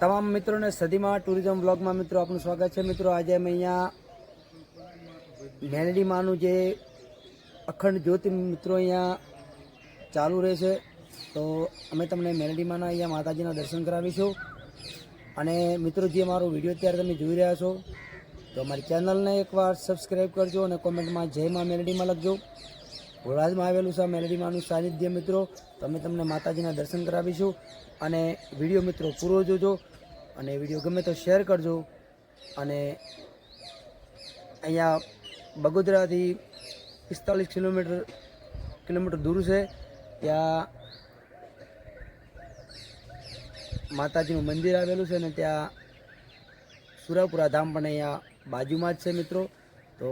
તમામ મિત્રોને સદીમાં ટુરિઝમ બ્લોગમાં મિત્રો આપનું સ્વાગત છે। મિત્રો આજે અમે અહીંયા મેલડી માનું જે અખંડ જ્યોતિ મિત્રો અહીંયા ચાલુ રહેશે, તો અમે તમને મેલડી માના અહીંયા માતાજીના દર્શન કરાવીશું। અને મિત્રો જે મારો વિડીયો અત્યારે તમે જોઈ રહ્યા છો તો અમારી ચેનલને એકવાર સબસ્ક્રાઈબ કરજો અને કોમેન્ટમાં જય મા મેલડીમાં લખજો। ઘોડાદમાં આવેલું છે મેલડી માનું સાનિધ્ય મિત્રો, તો અમે તમને માતાજીના દર્શન કરાવીશું। અને વિડીયો મિત્રો પૂરો જોજો અને વિડીયો ગમે તો શેર કરજો। અને અહીંયા બગોદરાથી 45 કિલોમીટર દૂર છે, ત્યાં માતાજીનું મંદિર આવેલું છે અને ત્યાં સુરાપુરા ધામ પણ અહીંયા બાજુમાં જ છે મિત્રો। તો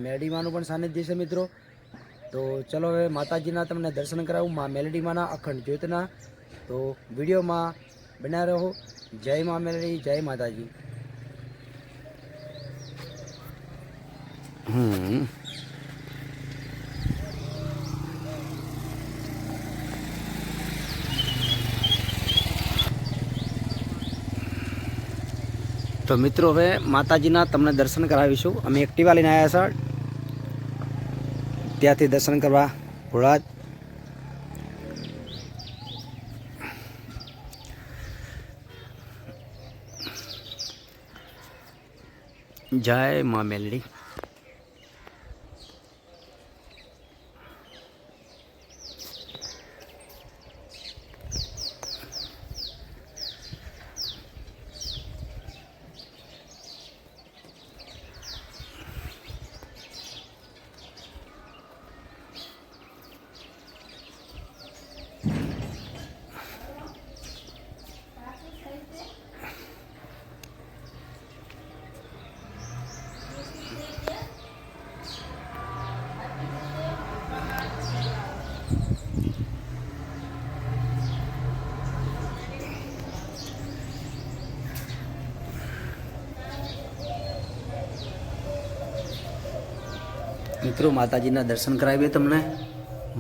મેલડી માનું પણ સાનિધ્ય છે મિત્રો। તો ચલો હવે માતાજીના તમને દર્શન કરાવું, મા મેલડી માના અખંડ જ્યોતના। તો વિડીયોમાં બન્યા રહો। જય મા મેલડી, જય માતાજી। તો મિત્રો હવે માતાજીના તમને દર્શન કરાવીશું। અમે એક્ટિવા લઈને આવ્યા છે ત્યાંથી દર્શન કરવા ઘોડાદ। જય મા મેલડી। મિત્રો માતાજીના દર્શન કરાવીએ તમને,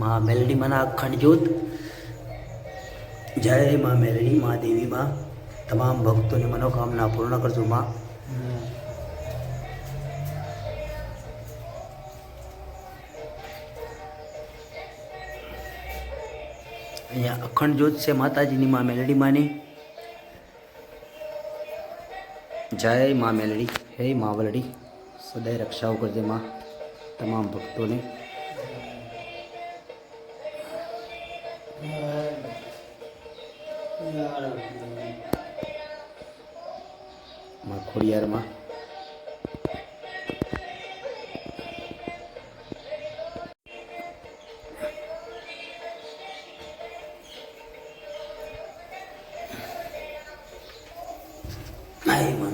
મા મેલડી માના અખંડ જ્યોત। જય મા મેલડી, મા દેવી મા, તમામ ભક્તોની મનોકામના પૂર્ણ કરજો મા। અહીંયા અખંડ જ્યોત છે માતાજીની, મા મેલડી માની। જય મા મેલડી, હે મા વલડી, સદાય રક્ષાઓ કરજે મા તમામ ભક્તોને। માં ખોડિયારમાં આય માં